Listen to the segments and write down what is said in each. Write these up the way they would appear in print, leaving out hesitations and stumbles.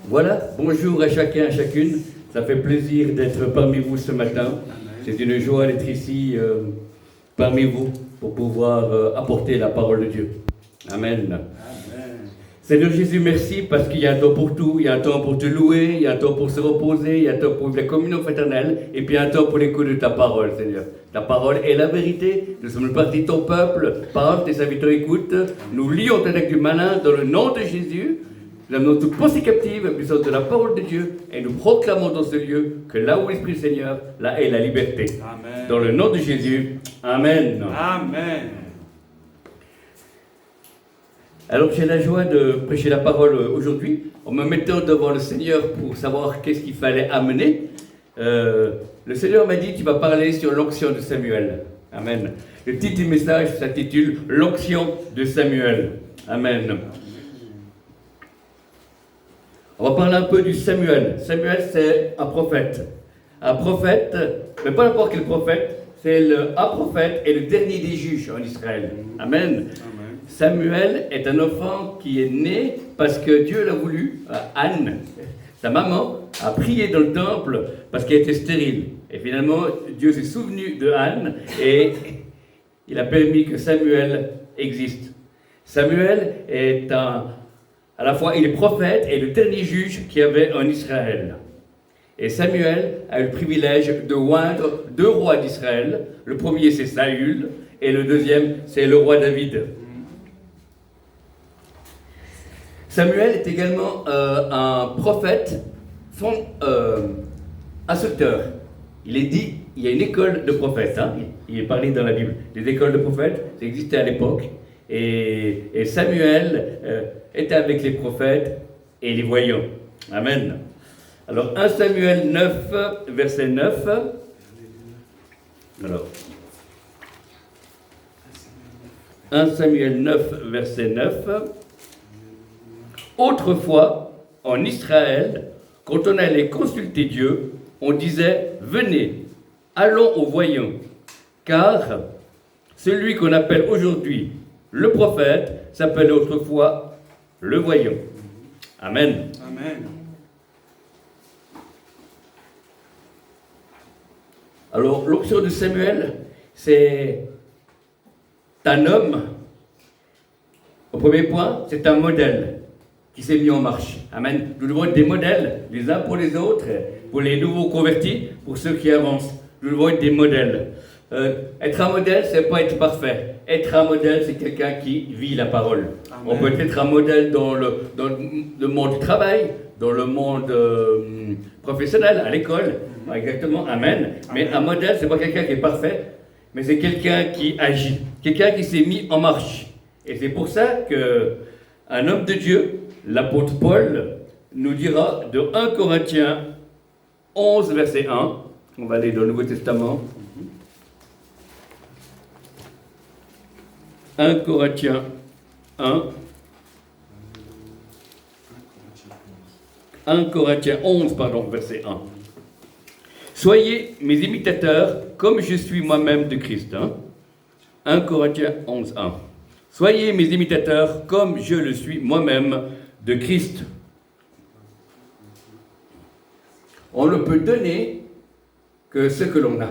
Voilà, bonjour à chacun, à chacune. Ça fait plaisir d'être parmi vous ce matin. C'est une joie d'être ici parmi vous pour pouvoir apporter la parole de Dieu. Amen. Seigneur Jésus, merci parce qu'il y a un temps pour tout. Il y a un temps pour te louer, il y a un temps pour se reposer, il y a un temps pour la communion fraternelle et puis un temps pour l'écoute de ta parole, Seigneur. Ta parole est la vérité. Nous sommes une partie de ton peuple. Parole, tes serviteurs écoutent. Nous lions ton acte du malin dans le nom de Jésus. Nous amenons toute pensée captive à la puissance de la parole de Dieu et nous proclamons dans ce lieu que là où l'Esprit du Seigneur, là est la liberté. Amen. Dans le nom de Jésus, Amen. Amen. Alors j'ai la joie de prêcher la parole aujourd'hui en me mettant devant le Seigneur pour savoir qu'est-ce qu'il fallait amener. Le Seigneur m'a dit, tu vas parler sur l'onction de Samuel. Amen. Le titre du message s'intitule l'onction de Samuel. Amen. On va parler un peu du Samuel. Samuel, c'est un prophète. Un prophète, mais pas n'importe quel prophète, c'est un prophète et le dernier des juges en Israël. Amen. Samuel est un enfant qui est né parce que Dieu l'a voulu. Anne, sa maman, a prié dans le temple parce qu'elle était stérile. Et finalement, Dieu s'est souvenu de Anne et il a permis que Samuel existe. Samuel est à la fois, il est prophète et le dernier juge qu'il y avait en Israël. Et Samuel a eu le privilège de oindre deux rois d'Israël. Le premier, c'est Saül, et le deuxième, c'est le roi David. Samuel est également un prophète, instructeur. Il est dit, il y a une école de prophètes. Hein, il est parlé dans la Bible. Les écoles de prophètes, ça existait à l'époque. Et Samuel était avec les prophètes et les voyants. Amen. Alors, 1 Samuel 9, verset 9. Alors, 1 Samuel 9, verset 9. Autrefois, en Israël, quand on allait consulter Dieu, on disait « Venez, allons aux voyants, car celui qu'on appelle aujourd'hui le prophète s'appelait autrefois le voyant. » Amen. Amen. Alors, l'onction de Samuel, c'est un homme. Au premier point, c'est un modèle qui s'est mis en marche. Amen. Nous devons être des modèles, les uns pour les autres, pour les nouveaux convertis, pour ceux qui avancent. Nous devons être des modèles. Être un modèle, c'est pas être parfait. Être un modèle, c'est quelqu'un qui vit la parole. Amen. On peut être un modèle dans le monde du travail, dans le monde professionnel, à l'école. Exactement, amen. Mais un modèle, c'est pas quelqu'un qui est parfait, mais c'est quelqu'un qui agit, quelqu'un qui s'est mis en marche. Et c'est pour ça que un homme de Dieu, l'apôtre Paul, nous dira de 1 Corinthiens 11, verset 1. On va aller dans le Nouveau Testament. 1 Corinthiens 1. 1 Corinthiens 11, verset 1. Soyez mes imitateurs comme je suis moi-même de Christ. 1 Corinthiens 11, 1. Soyez mes imitateurs comme je le suis moi-même de Christ. On ne peut donner que ce que l'on a.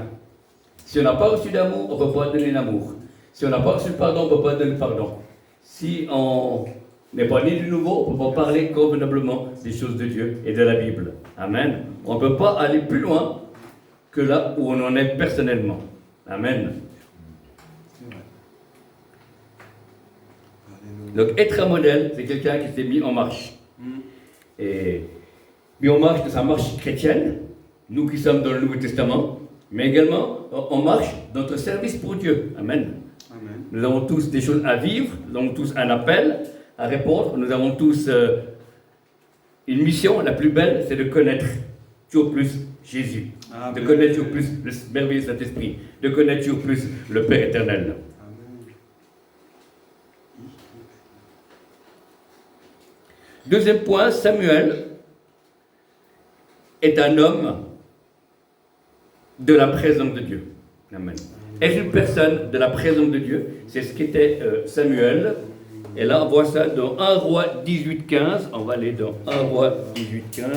Si on n'a pas reçu d'amour, on ne peut pas donner l'amour. Si on n'a pas reçu le pardon, on ne peut pas donner le pardon. Si on n'est pas né de nouveau, on ne peut pas parler convenablement des choses de Dieu et de la Bible. Amen. On ne peut pas aller plus loin que là où on en est personnellement. Amen. Donc être un modèle, c'est quelqu'un qui s'est mis en marche. Et mis en marche de sa marche chrétienne, nous qui sommes dans le Nouveau Testament, mais également en marche dans notre service pour Dieu. Amen. Amen. Nous avons tous des choses à vivre, nous avons tous un appel à répondre, nous avons tous une mission, la plus belle, c'est de connaître toujours plus Jésus. Amen. De connaître toujours plus le merveilleux Saint-Esprit, de connaître toujours plus le Père éternel. Deuxième point, Samuel est un homme de la présence de Dieu. Amen. Est une personne de la présence de Dieu. C'est ce qu'était Samuel. Et là, on voit ça dans 1 Roi 18, 15. On va aller dans 1 Roi 18, 15.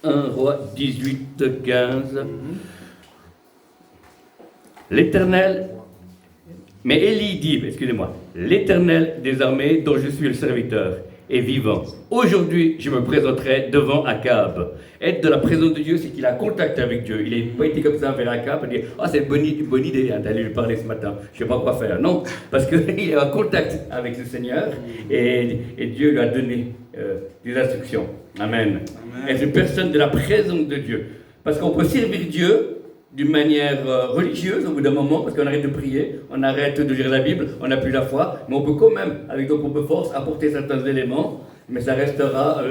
1 Roi 18, 15. L'Éternel, mais Élie dit, excusez-moi, l'Éternel des armées dont je suis le serviteur est vivant. Aujourd'hui, je me présenterai devant Akab. Être de la présence de Dieu, c'est qu'il a contact avec Dieu. Il n'est pas été comme ça vers Akab et dire « Ah, c'est une bonne idée hein, d'aller lui parler ce matin. Je ne sais pas quoi faire. » Non, parce qu'il est en contact avec le Seigneur et Dieu lui a donné des instructions. Amen. Être une personne de la présence de Dieu. Parce qu'on peut servir Dieu d'une manière religieuse au bout d'un moment, parce qu'on arrête de prier, on arrête de lire la Bible, on n'a plus la foi, mais on peut quand même, avec nos propres forces, apporter certains éléments, mais ça restera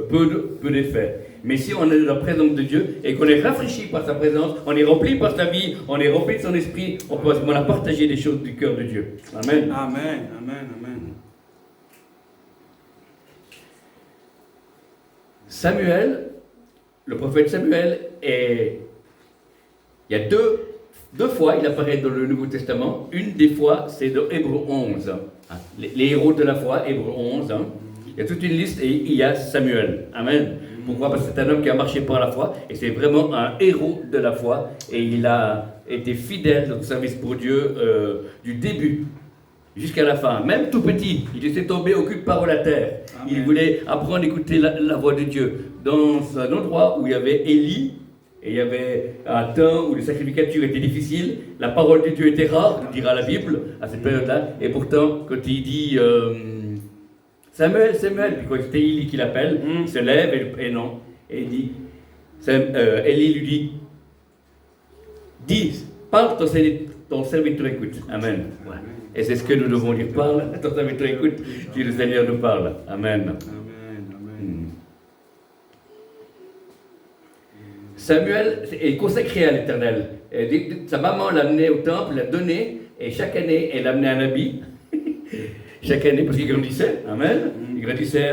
peu d'effet. Mais si on est dans la présence de Dieu et qu'on est rafraîchi par sa présence, on est rempli par sa vie, on est rempli de son esprit, on peut partager des choses du cœur de Dieu. Amen. Amen, amen, amen. Samuel, le prophète Samuel il y a deux fois, il apparaît dans le Nouveau Testament. Une des fois, c'est dans Hébreux 11. Les héros de la foi, Hébreux 11. Il y a toute une liste et il y a Samuel. Amen. Pourquoi? Parce que c'est un homme qui a marché par la foi et c'est vraiment un héros de la foi. Et il a été fidèle dans son service pour Dieu du début jusqu'à la fin. Même tout petit, il était tombé aucune parole à terre. Amen. Il voulait apprendre à écouter la voix de Dieu. Dans un endroit où il y avait Élie, et il y avait un temps où les sacrificatures étaient difficiles, la parole de Dieu était rare, nous dira la Bible, à cette période-là, et pourtant, quand il dit Samuel, Samuel, puis quand c'était Élie qui l'appelle, il se lève et non, et il dit, Élie lui dit, dis, parle, ton serviteur écoute. Amen. Ouais. Et c'est ce que nous devons dire, parle, ton serviteur écoute, puis le Seigneur nous parle. Amen. Samuel est consacré à l'Éternel. Sa maman l'a amené au temple, l'a donné, et chaque année, elle amenait un habit. Chaque année, parce qu'il grandissait. Amen. Il grandissait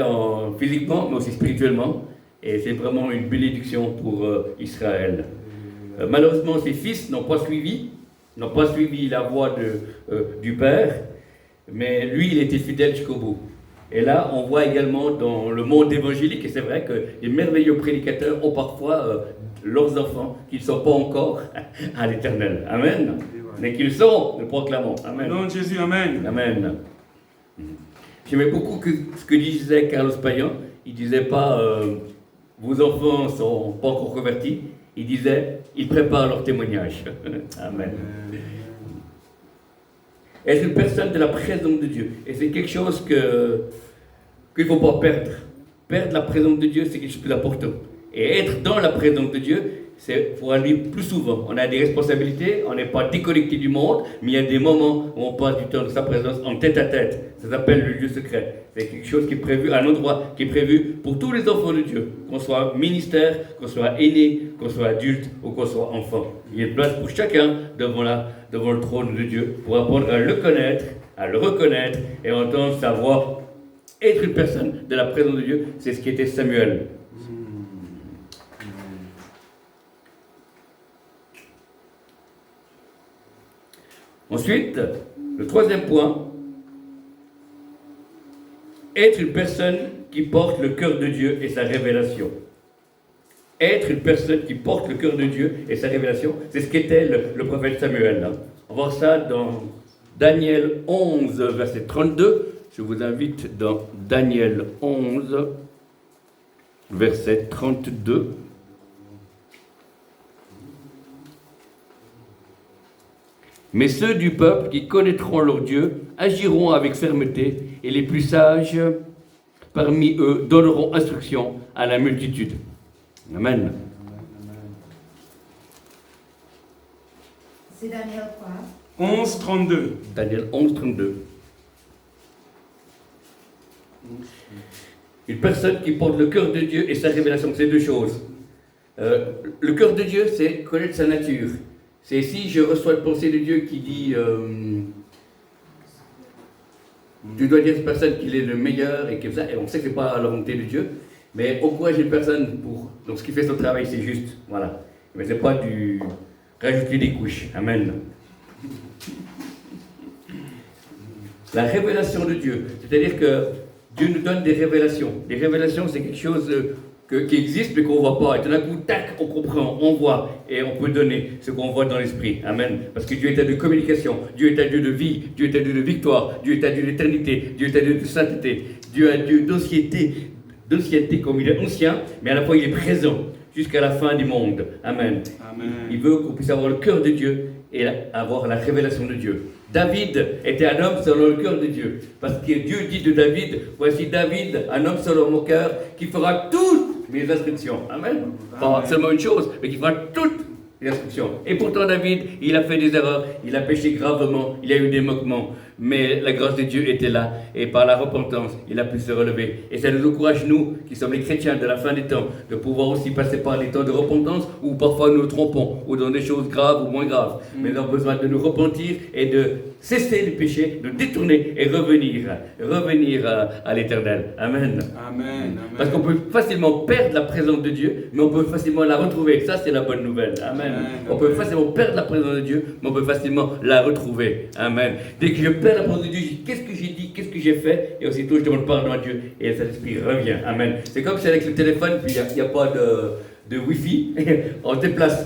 physiquement, mais aussi spirituellement. Et c'est vraiment une bénédiction pour Israël. Malheureusement, ses fils n'ont pas suivi la voie du Père, mais lui, il était fidèle jusqu'au bout. Et là, on voit également dans le monde évangélique, et c'est vrai que les merveilleux prédicateurs ont parfois leurs enfants qui ne sont pas encore à l'Éternel. Amen. Mais qu'ils sont, nous proclamons. Amen. Au nom de Jésus, amen. Amen. J'aimais beaucoup ce que disait Carlos Payan. Il ne disait pas vos enfants ne sont pas encore convertis. Il disait ils préparent leur témoignage. Amen. Être une personne de la présence de Dieu. Et c'est quelque chose qu'il ne faut pas perdre. Perdre la présence de Dieu, c'est quelque chose de plus important. Et être dans la présence de Dieu, c'est pour aller plus souvent. On a des responsabilités, on n'est pas déconnecté du monde, mais il y a des moments où on passe du temps de sa présence en tête à tête. Ça s'appelle le lieu secret. C'est quelque chose qui est prévu, un endroit qui est prévu pour tous les enfants de Dieu. Qu'on soit ministère, qu'on soit aîné, qu'on soit adulte ou qu'on soit enfant. Il y a une place pour chacun devant le trône de Dieu pour apprendre à le connaître, à le reconnaître et entendre sa voix. Être une personne de la présence de Dieu, c'est ce qui était Samuel. Ensuite, le troisième point, être une personne qui porte le cœur de Dieu et sa révélation. Être une personne qui porte le cœur de Dieu et sa révélation, c'est ce qu'était le prophète Samuel. Là. On va voir ça dans Daniel 11, verset 32. Je vous invite dans Daniel 11, verset 32. Mais ceux du peuple qui connaîtront leur Dieu agiront avec fermeté, et les plus sages parmi eux donneront instruction à la multitude. Amen. C'est Daniel quoi? 11, 32. Daniel 11, 32. Une personne qui porte le cœur de Dieu et sa révélation, c'est deux choses. Le cœur de Dieu, c'est connaître sa nature. C'est si je reçois une pensée de Dieu qui dit tu dois dire à cette personne qu'il est le meilleur et comme ça, et on sait que ce n'est pas la volonté de Dieu, mais encourager une personne pour Donc ce qui fait son travail, c'est juste. Voilà. Mais c'est pas du rajouter des couches. Amen. La révélation de Dieu. C'est-à-dire que Dieu nous donne des révélations. Les révélations, c'est quelque chose qui existe mais qu'on ne voit pas. Et tout d'un coup, tac, on comprend, on voit et on peut donner ce qu'on voit dans l'esprit. Amen. Parce que Dieu est un Dieu de communication, Dieu est un Dieu de vie, Dieu est un Dieu de victoire, Dieu est un Dieu d'éternité, Dieu est un Dieu de sainteté, Dieu est un Dieu d'ancienneté comme il est ancien, mais à la fois il est présent jusqu'à la fin du monde. Amen. Amen. Il veut qu'on puisse avoir le cœur de Dieu et avoir la révélation de Dieu. David était un homme selon le cœur de Dieu. Parce que Dieu dit de David, voici David, un homme selon mon cœur, qui fera toutes mes instructions. Amen. Pas seulement une chose, mais qui fera toutes les instructions. Et pourtant David, il a fait des erreurs, il a péché gravement, il a eu des moquements. Mais la grâce de Dieu était là, et par la repentance, il a pu se relever. Et ça nous encourage, nous, qui sommes les chrétiens de la fin des temps, de pouvoir aussi passer par des temps de repentance, où parfois nous nous trompons, ou dans des choses graves ou moins graves. Mais nous avons besoin de nous repentir et de cesser le péché, de détourner et revenir à l'Éternel. Amen. Amen. Parce qu'on peut facilement perdre la présence de Dieu, mais on peut facilement la retrouver. Ça, c'est la bonne nouvelle. Amen. On peut facilement perdre la présence de Dieu, mais on peut facilement la retrouver. Amen. Dès que je perds la présence de Dieu, je dis qu'est-ce que j'ai dit, qu'est-ce que j'ai fait, et aussitôt je demande pardon à Dieu, et le Saint-Esprit revient. Amen. C'est comme si avec le téléphone, puis il n'y a pas de Wi-Fi, on se déplace.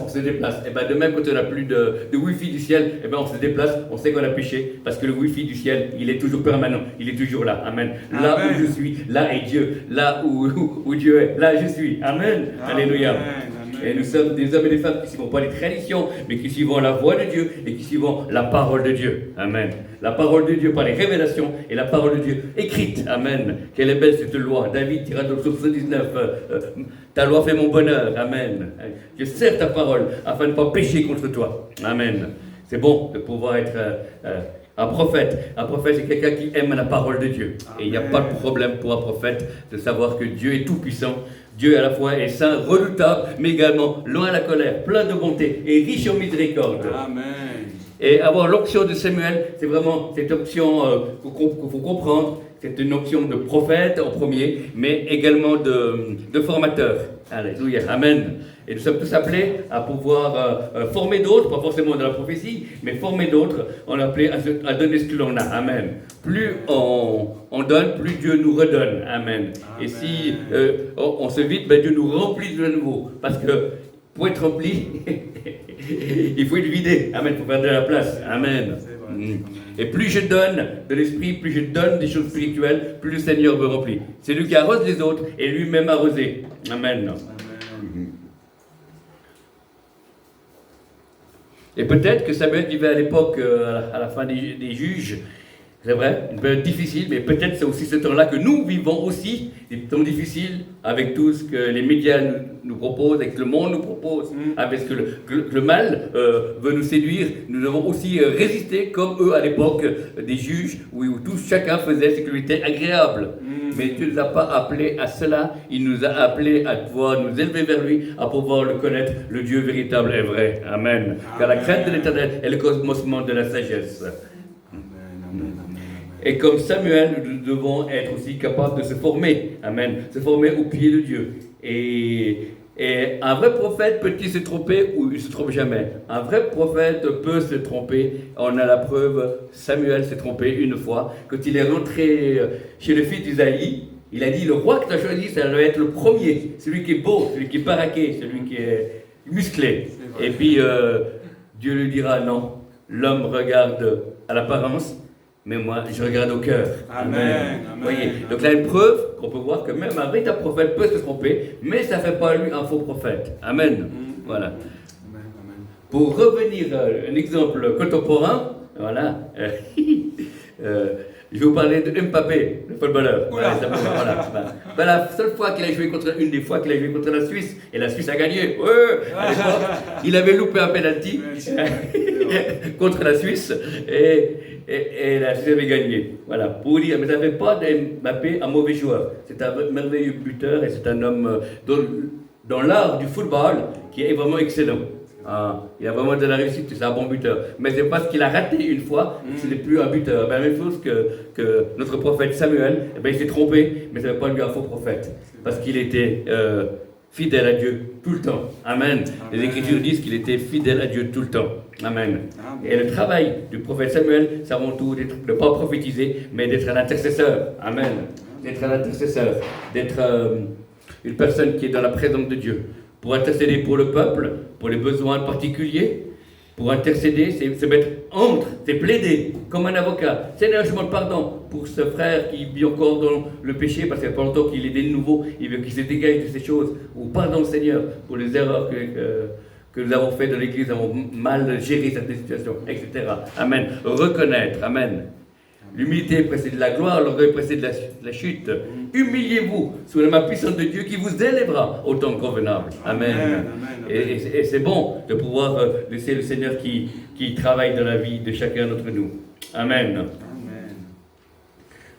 Et bien de même, quand on n'a plus de Wi-Fi du ciel, et ben on se déplace, on sait qu'on a péché, parce que le Wi-Fi du ciel, il est toujours permanent, il est toujours là. Amen. Là Amen. où je suis, là est Dieu. Là où Dieu est, là je suis. Amen. Alléluia. Amen. Et nous sommes des hommes et des femmes qui ne suivons pas les traditions, mais qui suivons la voix de Dieu et qui suivons la parole de Dieu. Amen. La parole de Dieu par les révélations et la parole de Dieu écrite. Amen. Quelle est belle cette loi. David dira dans le psaume 79, ta loi fait mon bonheur. Amen. Je sers ta parole afin de ne pas pécher contre toi. Amen. C'est bon de pouvoir être un prophète. Un prophète, c'est quelqu'un qui aime la parole de Dieu. Et il n'y a pas de problème pour un prophète de savoir que Dieu est tout puissant. Dieu à la fois est saint, redoutable, mais également loin à la colère, plein de bonté et riche en miséricorde. Amen. Et avoir l'onction de Samuel, c'est vraiment cette onction qu'il faut comprendre. C'est une onction de prophète en premier, mais également de formateur. Alléluia, amen. Et nous sommes tous appelés à pouvoir former d'autres, pas forcément dans la prophétie, mais former d'autres. On est appelé à donner ce que l'on a. Amen. Plus on donne, plus Dieu nous redonne. Amen. Et si on se vide, ben Dieu nous remplit de nouveau. Parce que pour être rempli, il faut être vidé. Amen. Il faut faire de la place. Amen. Et plus je donne de l'esprit, plus je donne des choses spirituelles, plus le Seigneur me remplit. C'est lui qui arrose les autres et lui-même arrosé. Amen. Et peut-être que Samuel vivait à l'époque, à la fin des juges, c'est vrai, une période difficile, mais peut-être c'est aussi ce temps-là que nous vivons aussi, des temps difficiles, avec tout ce que les médias nous proposent, avec ce que le monde nous propose, avec ce que le mal veut nous séduire. Nous devons aussi résister, comme eux à l'époque des juges, où chacun faisait ce qui lui était agréable. Mais Dieu ne nous a pas appelés à cela, il nous a appelés à pouvoir nous élever vers lui, à pouvoir le connaître, le Dieu véritable et vrai. Amen. Car la crainte de l'Éternel est le commencement de la sagesse. Et comme Samuel, nous devons être aussi capables de se former. Amen. Se former au pied de Dieu. Et un vrai prophète peut-il se tromper ou il ne se trompe jamais? Un vrai prophète peut se tromper. On a la preuve, Samuel s'est trompé une fois. Quand il est rentré chez le fils d'Isaïe, il a dit, le roi que tu as choisi, ça doit être le premier. Celui qui est beau, celui qui est baraqué, celui qui est musclé. Et puis, Dieu lui dira, non, l'homme regarde à l'apparence, mais moi, je regarde au cœur. Amen. Amen. Voyez. Donc là, une preuve qu'on peut voir que même un véritable prophète peut se tromper, mais ça ne fait pas lui un faux prophète. Amen. Voilà. Pour revenir à un exemple contemporain, voilà. Je vais vous parler de Mbappé, le footballeur. Voilà. Ben, la seule fois qu'il a joué une des fois qu'il a joué contre la Suisse, et la Suisse a gagné. À l'époque, il avait loupé un penalty contre la Suisse, et la Suisse avait gagné. Voilà, pour vous dire, mais ça ne fait pas d'Mbappé un mauvais joueur. C'est un merveilleux buteur, et c'est un homme dans l'art du football qui est vraiment excellent. Il a vraiment de la réussite, c'est un bon buteur. Mais c'est parce qu'il a raté une fois, ce n'est plus un buteur. La même chose que notre prophète Samuel, il s'est trompé, mais ça ne veut pas lui un faux prophète. Parce qu'il était fidèle à Dieu tout le temps. Amen. Les Amen. Écritures disent qu'il était fidèle à Dieu tout le temps. Amen. Amen. Et le travail du prophète Samuel, c'est avant tout de ne pas prophétiser, mais d'être un intercesseur. Amen. D'être un intercesseur, d'être une personne qui est dans la présence de Dieu. Pour intercéder pour le peuple, pour les besoins particuliers. Pour intercéder, c'est se mettre entre, c'est plaider comme un avocat. Seigneur, je demande pardon pour ce frère qui vit encore dans le péché parce qu'il n'y a pas longtemps qu'il est né de nouveau, il veut qu'il se dégage de ces choses. Ou pardon, Seigneur, pour les erreurs que nous avons faites dans l'Église, nous avons mal géré cette situation, etc. Amen. Reconnaître, amen. L'humilité précède la gloire, l'orgueil précède la chute. Humiliez-vous sous la main puissante de Dieu qui vous élèvera au temps convenable. Amen. Amen. Et c'est bon de pouvoir laisser le Seigneur qui travaille dans la vie de chacun d'entre nous. Amen. Amen.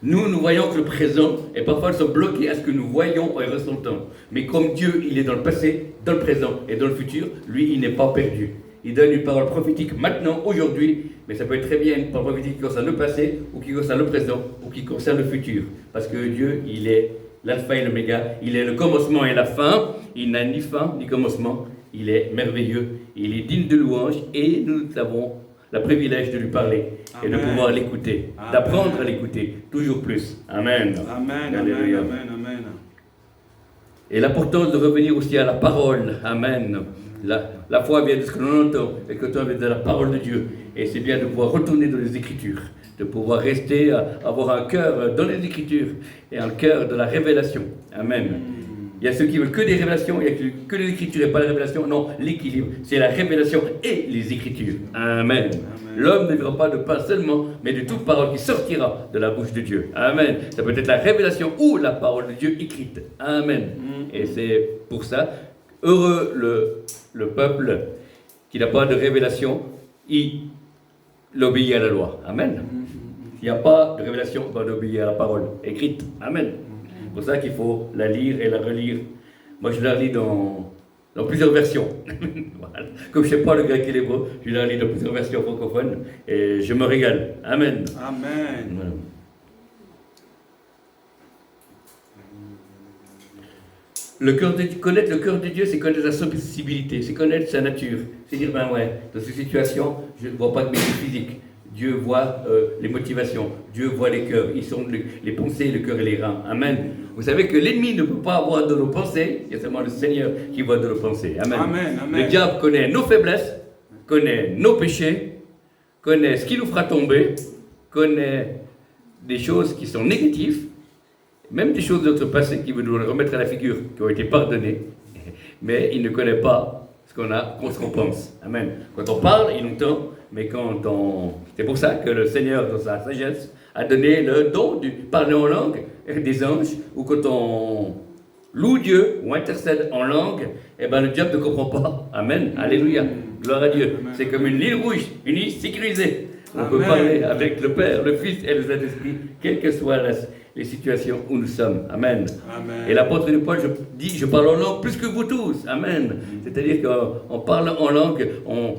Nous voyons que le présent, et parfois nous sommes bloqués à ce que nous voyons et ressentons. Mais comme Dieu, il est dans le passé, dans le présent et dans le futur, lui, il n'est pas perdu. Il donne une parole prophétique maintenant, aujourd'hui, mais ça peut être très bien une parole prophétique qui concerne le passé, ou qui concerne le présent, ou qui concerne le futur. Parce que Dieu, il est l'alpha et l'oméga, il est le commencement et la fin, il n'a ni fin ni commencement, il est merveilleux, il est digne de louange, et nous avons le privilège de lui parler, et de Amen. pouvoir l'écouter, Amen. d'apprendre à l'écouter, toujours plus. Amen. Amen. Alléluia. Amen. Amen. Et l'importance de revenir aussi à la parole. Amen. La foi vient de ce que l'on entend, et que l'on vient de la parole de Dieu. Et c'est bien de pouvoir retourner dans les Écritures, de pouvoir rester, avoir un cœur dans les Écritures, et un cœur de la révélation. Amen. Il y a ceux qui veulent que des révélations, il y a que les Écritures et pas la révélation. Non, l'équilibre, c'est la révélation et les Écritures. Amen. L'homme ne vivra pas de pain seulement, mais de toute parole qui sortira de la bouche de Dieu. Amen. Ça peut être la révélation ou la parole de Dieu écrite. Amen. Et c'est pour ça, heureux le peuple qui n'a pas de révélation, il obéit à la loi. Amen. S'il n'y a pas de révélation, on doit obéir à la parole écrite. Amen. C'est pour ça qu'il faut la lire et la relire. Moi, je la lis dans plusieurs versions. Voilà. Comme je ne sais pas le grec et l'hébreu, je la lis dans plusieurs versions francophones et je me régale. Amen. Amen. Voilà. Connaître le cœur de Dieu, c'est connaître sa sensibilité, c'est connaître sa nature. C'est dire, ben ouais, dans ces situations, je ne vois pas de métier physique. Dieu voit les motivations, Dieu voit les cœurs, ils sont les pensées, le cœur et les reins. Amen. Vous savez que l'ennemi ne peut pas avoir de nos pensées, il y a seulement le Seigneur qui voit de nos pensées. Amen. Amen, amen. Le diable connaît nos faiblesses, connaît nos péchés, connaît ce qui nous fera tomber, connaît des choses qui sont négatives, même des choses de notre passé qui veut nous remettre à la figure, qui ont été pardonnées, mais il ne connaît pas ce qu'on pense. Amen. Quand on parle, il nous entend, mais c'est pour ça que le Seigneur, dans sa sagesse, a donné le don du parler en langue des anges, ou quand on loue Dieu ou intercède en langue, eh ben le diable ne comprend pas. Amen. Alléluia. Gloire à Dieu. Amen. C'est comme une ligne rouge, une ligne sécurisée. On Amen. peut parler avec le Père, le Fils et le Saint-Esprit, quelles que soient les situations où nous sommes. Amen. Amen. Et l'apôtre de Paul je parle en langue plus que vous tous. Amen. C'est-à-dire qu'en parlant en langue, on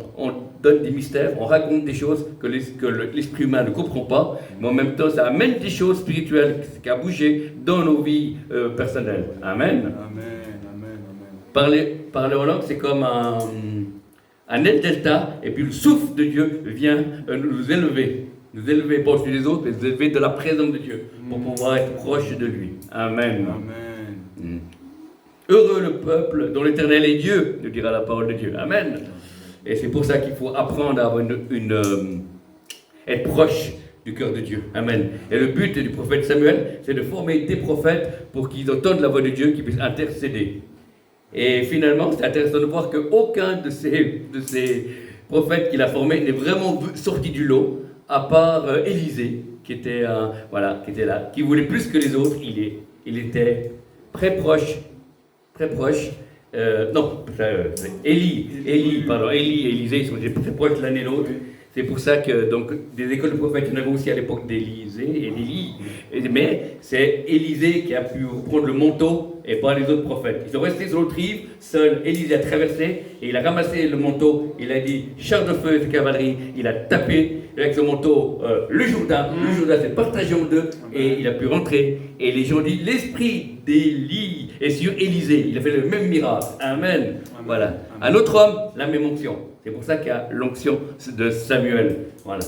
donne des mystères, on raconte des choses que l'esprit humain ne comprend pas, mais en même temps, ça amène des choses spirituelles qui a bougé dans nos vies personnelles. Amen. Amen. Amen. Parler en langue, c'est comme un delta, et puis le souffle de Dieu vient nous élever. Nous élever pas au-dessus des autres, mais nous élever de la présence de Dieu, pour pouvoir être proche de lui. Amen. Amen. Heureux le peuple dont l'Éternel est Dieu, nous dira la parole de Dieu. Amen. Et c'est pour ça qu'il faut apprendre à avoir être proche du cœur de Dieu. Amen. Et le but du prophète Samuel, c'est de former des prophètes pour qu'ils entendent la voix de Dieu, qu'ils puissent intercéder. Et finalement, c'est intéressant de voir qu'aucun de ces prophètes qu'il a formés n'est vraiment sorti du lot, à part Élisée, qui était là, qui voulait plus que les autres. Il était très proche. Élie et Élisée, ils sont très proches l'un et l'autre. C'est pour ça que, donc, des écoles de prophètes, il y en avait aussi à l'époque d'Élisée et d'Élie. Mais c'est Élisée qui a pu reprendre le manteau et pas les autres prophètes. Ils sont restés sur l'autre rive, seul. Élisée a traversé et il a ramassé le manteau. Il a dit char de feu et de cavalerie. Il a tapé avec le manteau le Jourdain. Le Jourdain s'est partagé en deux et il a pu rentrer. Et les gens disent l'esprit d'Élie est sur Élisée. Il a fait le même miracle. Amen. Voilà. Un autre homme, la même onction. C'est pour ça qu'il y a l'onction de Samuel. Voilà.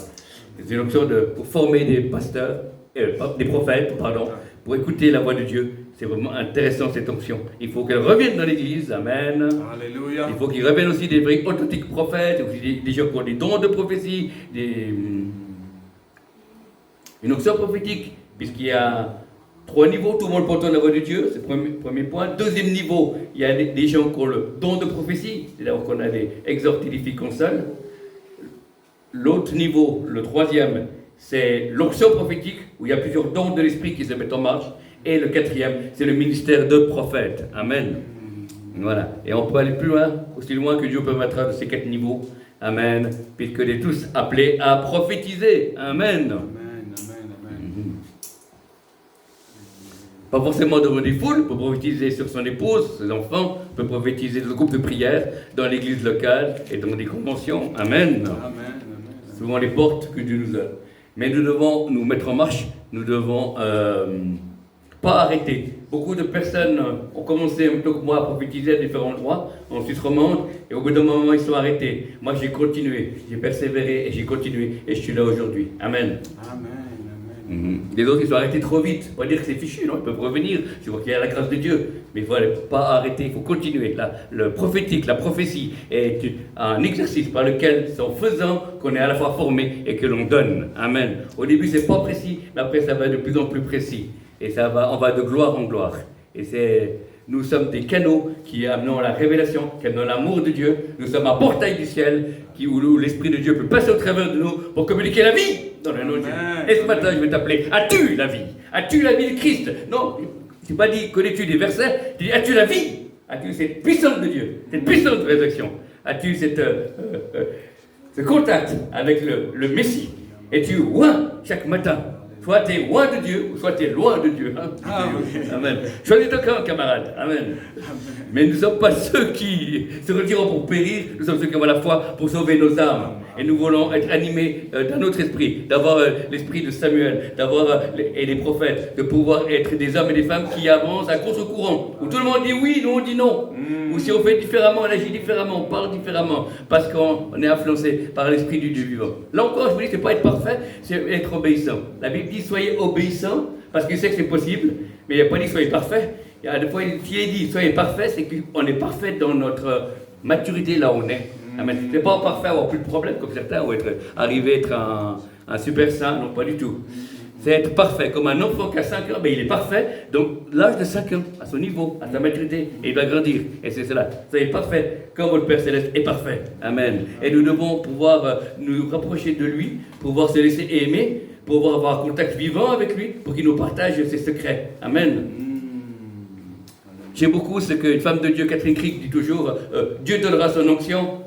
C'est une onction pour former des pasteurs, des prophètes, pardon, pour écouter la voix de Dieu. C'est vraiment intéressant cette onction. Il faut qu'elle revienne dans l'église. Amen. Alléluia. Il faut qu'il revienne aussi des vrais authentiques prophètes, aussi des gens qui ont des dons de prophétie, une onction prophétique, puisqu'il y a 3 niveaux, tout le monde peut entendre la voix de Dieu, c'est le premier point. Deuxième niveau, il y a des gens qui ont le don de prophétie, c'est-à-dire qu'on a des exhortés des filles console. L'autre niveau, le troisième, c'est l'onction prophétique, où il y a plusieurs dons de l'esprit qui se mettent en marche. Et le quatrième, c'est le ministère de prophète. Amen. Voilà. Et on peut aller plus loin, aussi loin que Dieu peut mettre de ces 4 niveaux. Amen. Puisque nous sommes tous appelés à prophétiser. Amen. Pas forcément devant des foules, on peut prophétiser sur son épouse, ses enfants, on peut prophétiser dans le groupe de prière, dans l'église locale et dans des conventions. Amen. Souvent les portes que Dieu nous a. Mais nous devons nous mettre en marche, nous devons pas arrêter. Beaucoup de personnes ont commencé, en même temps que moi, à prophétiser à différents endroits, en Suisse romande, et au bout d'un moment, ils sont arrêtés. Moi, j'ai continué, j'ai persévéré, et j'ai continué, et je suis là aujourd'hui. Amen. Les autres, ils sont arrêtés trop vite. On va dire que c'est fichu, non? Ils peuvent revenir, je vois qu'il y a la grâce de Dieu. Mais il ne faut pas arrêter, il faut continuer. Le prophétique, la prophétie est un exercice par lequel, c'est en faisant qu'on est à la fois formé et que l'on donne. Amen. Au début, c'est pas précis, mais après, ça va de plus en plus précis. Et on va de gloire en gloire. Et nous sommes des canaux qui amenons la révélation, qui amenons l'amour de Dieu. Nous sommes un portail du ciel où l'Esprit de Dieu peut passer au travers de nous pour communiquer la vie dans le nom de Dieu. Et ce matin, je vais t'appeler, as-tu la vie? As-tu la vie de Christ? Non, je n'ai pas dit, connais-tu des versets? Je dis, as-tu la vie? As-tu cette puissance de Dieu, cette puissance de résurrection? As-tu ce contact avec le Messie? Es-tu loin chaque matin? Soit tu es loin de Dieu, ou soit tu es loin de Dieu. Hein? Amen. Choisis ton camp, camarade. Amen. Mais nous ne sommes pas ceux qui se retirent pour périr, nous sommes ceux qui avons la foi pour sauver nos âmes. Et nous voulons être animés d'un autre esprit, d'avoir l'esprit de Samuel, et des prophètes, de pouvoir être des hommes et des femmes qui avancent à contre-courant. Où tout le monde dit oui, nous on dit non. Ou si on fait différemment, on agit différemment, on parle différemment, parce qu'on est influencé par l'esprit du Dieu vivant. Là encore, je vous dis, ce n'est pas être parfait, c'est être obéissant. La Bible dit soyez obéissants, parce qu'il sait que c'est possible, mais il n'a pas dit soyez parfaits. Il y a des fois, s'il est dit soyez parfaits, c'est qu'on est parfait dans notre maturité là où on est. Amen. Ce n'est pas parfait, avoir plus de problèmes comme certains, ou arriver à être un super saint, non pas du tout. C'est être parfait, comme un enfant qui a 5 ans, ben il est parfait, donc l'âge de 5 ans, à son niveau, à sa maturité, et il va grandir, et c'est cela. Soyez parfait, comme votre Père Céleste est parfait. Amen. Et nous devons pouvoir nous rapprocher de lui, pouvoir se laisser aimer, pouvoir avoir un contact vivant avec lui, pour qu'il nous partage ses secrets. Amen. J'aime beaucoup ce qu'une femme de Dieu, Catherine Crick, dit toujours, Dieu donnera son onction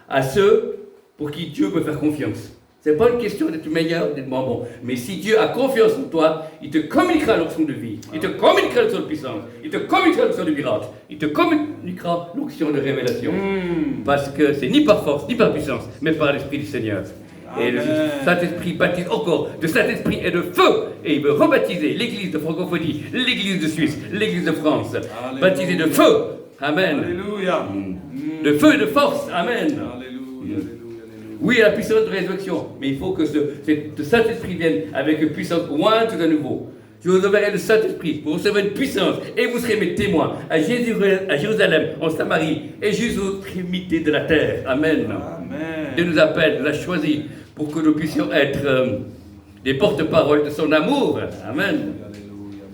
à ceux pour qui Dieu peut faire confiance. Ce n'est pas une question d'être meilleur, d'être moins bon. Mais si Dieu a confiance en toi, il te communiquera l'onction de vie. Il te communiquera l'onction de puissance. Il te communiquera l'onction de miracle. Il te communiquera l'onction de révélation. Parce que c'est ni par force, ni par puissance, mais par l'Esprit du Seigneur. Et le Saint-Esprit baptise encore de Saint-Esprit et de feu. Et il veut rebaptiser l'église de francophonie, l'église de Suisse, l'église de France. Alléluia. Baptiser de feu. Amen. Alléluia. De feu et de force. Amen. Alléluia. Oui, la puissance de résurrection. Mais il faut que ce Saint-Esprit vienne avec une puissance loin tout à nouveau. Je vous enverrai le Saint-Esprit, vous recevrez une puissance et vous serez mes témoins à Jérusalem, en Samarie et jusqu'aux extrémités de la terre. Amen. Amen. Dieu nous appelle, nous a choisis pour que nous puissions être des porte-paroles de son amour. Amen.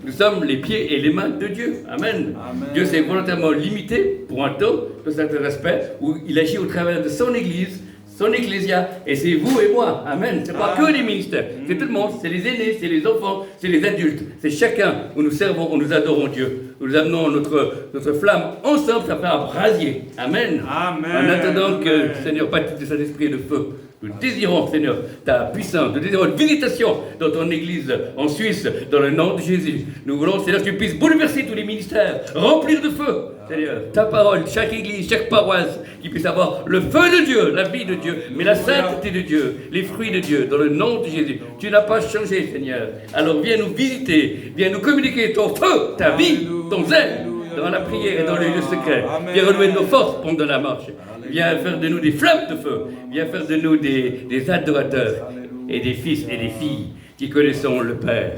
Nous sommes les pieds et les mains de Dieu. Amen. Amen. Dieu s'est volontairement limité pour un temps, dans certains aspects, où il agit au travers de son Église, son ecclésia, et c'est vous et moi. Amen. Ce n'est pas que les ministères, c'est tout le monde, c'est les aînés, c'est les enfants, c'est les adultes, c'est chacun où nous servons, où nous adorons Dieu. nous amenons notre flamme ensemble, ça fait un brasier. Amen. Amen. En attendant que, Amen. Seigneur, Père de Saint-Esprit de feu, nous désirons, Seigneur, ta puissance, nous désirons une visitation dans ton église en Suisse, dans le nom de Jésus. Nous voulons, Seigneur, que tu puisses bouleverser tous les ministères, remplir de feu, Seigneur, ta parole, chaque église, chaque paroisse, qui puisse avoir le feu de Dieu, la vie de Dieu, mais la sainteté de Dieu, les fruits de Dieu, dans le nom de Jésus. Tu n'as pas changé, Seigneur. Alors viens nous visiter, viens nous communiquer ton feu, ta vie, ton zèle, dans la prière et dans les lieux secrets. Viens renouveler nos forces pendant la marche. Viens faire de nous des flammes de feu. Viens faire de nous des adorateurs et des fils et des filles qui connaissons le Père.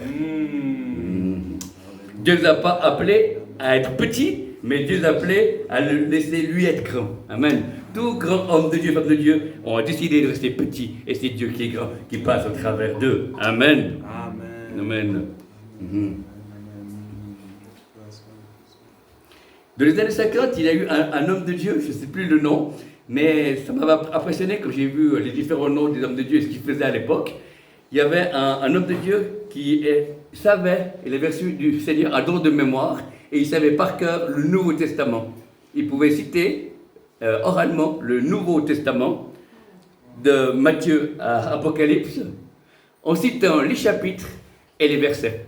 Dieu ne nous a pas appelés à être petits, mais Dieu nous a appelés à le laisser lui être grand. Amen. Tout grand homme de Dieu, femme de Dieu, ont décidé de rester petits. Et c'est Dieu qui est grand, qui passe au travers d'eux. Amen. Amen. Dans les années 50, il y a eu un homme de Dieu, je ne sais plus le nom, mais ça m'avait impressionné quand j'ai vu les différents noms des hommes de Dieu et ce qu'ils faisaient à l'époque. Il y avait un homme de Dieu qui savait, il avait reçu du Seigneur un don de mémoire, et il savait par cœur le Nouveau Testament. Il pouvait citer oralement le Nouveau Testament, de Matthieu à Apocalypse, en citant les chapitres et les versets.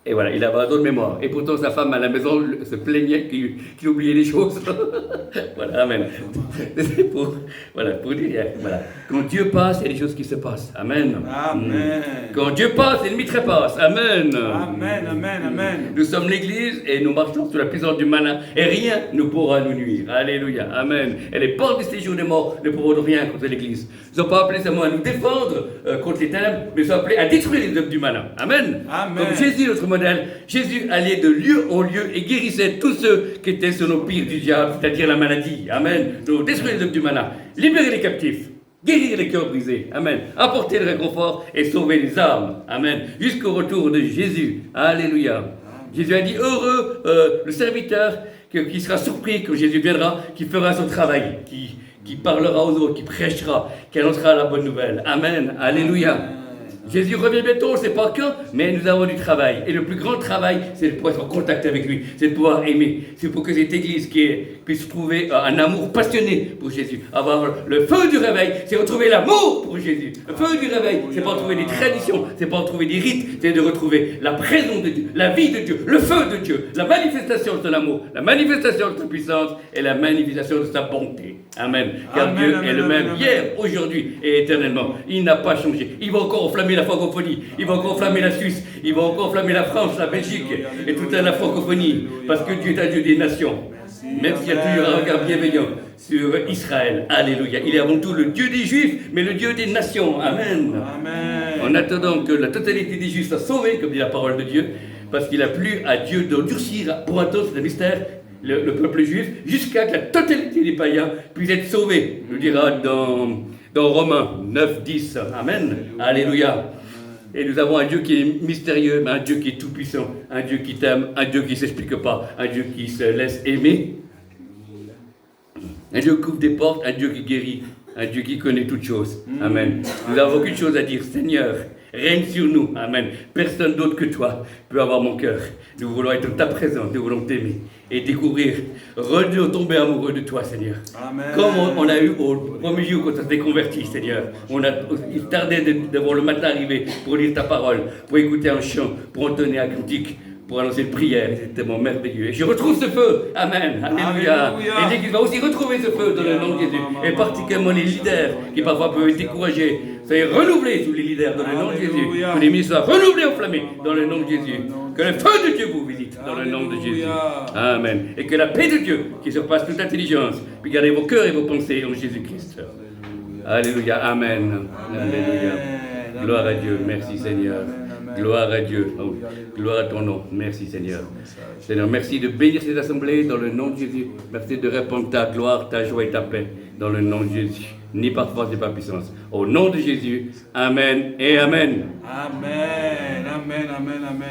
Et voilà, il avait un don de mémoire. Et pourtant, sa femme à la maison se plaignait qu'il oubliait les choses. Voilà, amen. C'est pour dire, voilà. Quand Dieu passe, il y a des choses qui se passent. Amen. Amen. Quand Dieu passe, l'ennemi trépasse. Amen. Amen, amen, amen. Nous sommes l'Église et nous marchons sous la puissance du malin. Et rien ne pourra nous nuire. Alléluia. Amen. Et les portes du séjour des morts ne pourront rien contre l'Église. Ils ne sont pas appelés seulement à nous défendre contre les ténèbres, mais ils sont appelés à détruire les œuvres du malin. Amen. Amen. Comme Jésus, notre modèle, Jésus allait de lieu en lieu et guérissait tous ceux qui étaient sur nos pires du diable, c'est-à-dire la maladie. Amen. Donc détruire les œuvres du malin, libérer les captifs, guérir les cœurs brisés. Amen. Apporter le réconfort et sauver les âmes. Amen. Jusqu'au retour de Jésus. Alléluia. Jésus a dit, heureux le serviteur qui sera surpris quand Jésus viendra, qui fera son travail, qui parlera aux autres, qui prêchera, qui annoncera la bonne nouvelle. Amen. Alléluia. Jésus revient bientôt, on ne sait pas quand, mais nous avons du travail. Et le plus grand travail, c'est de pouvoir être en contact avec lui, c'est de pouvoir aimer. C'est pour que cette église puisse trouver un amour passionné pour Jésus. Avoir le feu du réveil, c'est retrouver l'amour pour Jésus. Le feu du réveil, c'est pas retrouver des traditions, c'est pas retrouver des rites, c'est de retrouver la présence de Dieu, la vie de Dieu, le feu de Dieu, la manifestation de son amour, la manifestation de sa puissance et la manifestation de sa bonté. Amen. Car Amen, Dieu amen, est le même amen. hier, aujourd'hui et éternellement. Il n'a pas changé. Il va encore enflammer la francophonie, il va encore enflammer la Suisse, il va encore enflammer la France, la Belgique et toute la francophonie. Parce que Dieu est un Dieu des nations. Même s'il y a toujours un regard bienveillant sur Israël. Alléluia. Il est avant tout le Dieu des Juifs, mais le Dieu des nations. Amen. Amen. En attendant que la totalité des Juifs soit sauvée, comme dit la parole de Dieu, parce qu'il a plu à Dieu d'endurcir pour un temps, c'est le mystère, le peuple juif, jusqu'à que la totalité des païens puisse être sauvée. Nous dira dans Romains 9, 10. Amen. Alléluia. Et nous avons un Dieu qui est mystérieux, mais un Dieu qui est tout-puissant, un Dieu qui t'aime, un Dieu qui ne s'explique pas, un Dieu qui se laisse aimer, un Dieu qui ouvre des portes, un Dieu qui guérit, un Dieu qui connaît toutes choses. Amen. Nous n'avons qu'une chose à dire, Seigneur, règne sur nous. Amen. Personne d'autre que toi peut avoir mon cœur. Nous voulons être dans ta présence, nous voulons t'aimer et découvrir, tomber amoureux de toi, Seigneur. Amen. Comme on a eu au premier jour quand on s'est converti, Seigneur. Il tardait de voir le matin arriver pour lire ta parole, pour écouter un chant, pour entonner un cantique, pour annoncer une prière. C'était tellement merveilleux. Et je retrouve ce feu. Amen. Alléluia. Alléluia. Et l'Église va aussi retrouver ce feu dans le nom de Jésus. Et particulièrement les leaders qui parfois peuvent être découragés. Soyez renouvelés tous les leaders dans le nom de Jésus. Alléluia. Que les ministres soient renouvelés, enflammés dans le nom de Jésus. Que le feu de Dieu vous visite dans le nom de Jésus. Alléluia. Amen. Et que la paix de Dieu, qui surpasse toute intelligence, puis gardez vos cœurs et vos pensées en Jésus-Christ. Alléluia. Amen. Alléluia. Gloire à Dieu. Merci Seigneur. Gloire à Dieu. Oh, gloire à ton nom. Merci Seigneur. Seigneur, merci de bénir ces assemblées dans le nom de Jésus. Merci de répandre ta gloire, ta joie et ta paix dans le nom de Jésus. Ni par force ni par puissance. Au nom de Jésus. Amen et Amen. Amen. Amen. Amen. Amen.